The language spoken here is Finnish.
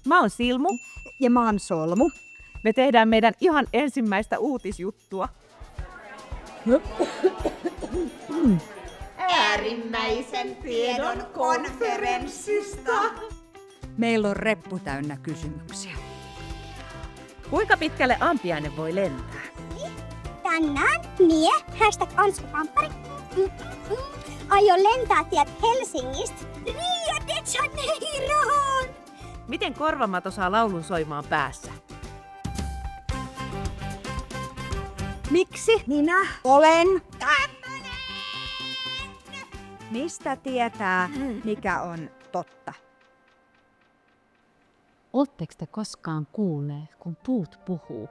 Mä oon Silmu. Ja mä oon Solmu. Me tehdään meidän ihan ensimmäistä uutisjuttua. Äärimmäisen tiedon konferenssista. Meillä on reppu täynnä kysymyksiä. Kuinka pitkälle ampiainen voi lentää? Tänään mie, #Anskukamppari, aion lentää tiet Helsingistä Rio de Janeiroon. Miten korvamato saa laulun soimaan päässä? Miksi minä olen tämmönen? Mistä tietää, mikä on totta? Oletteko te koskaan kuulleet, kun puut puhuu?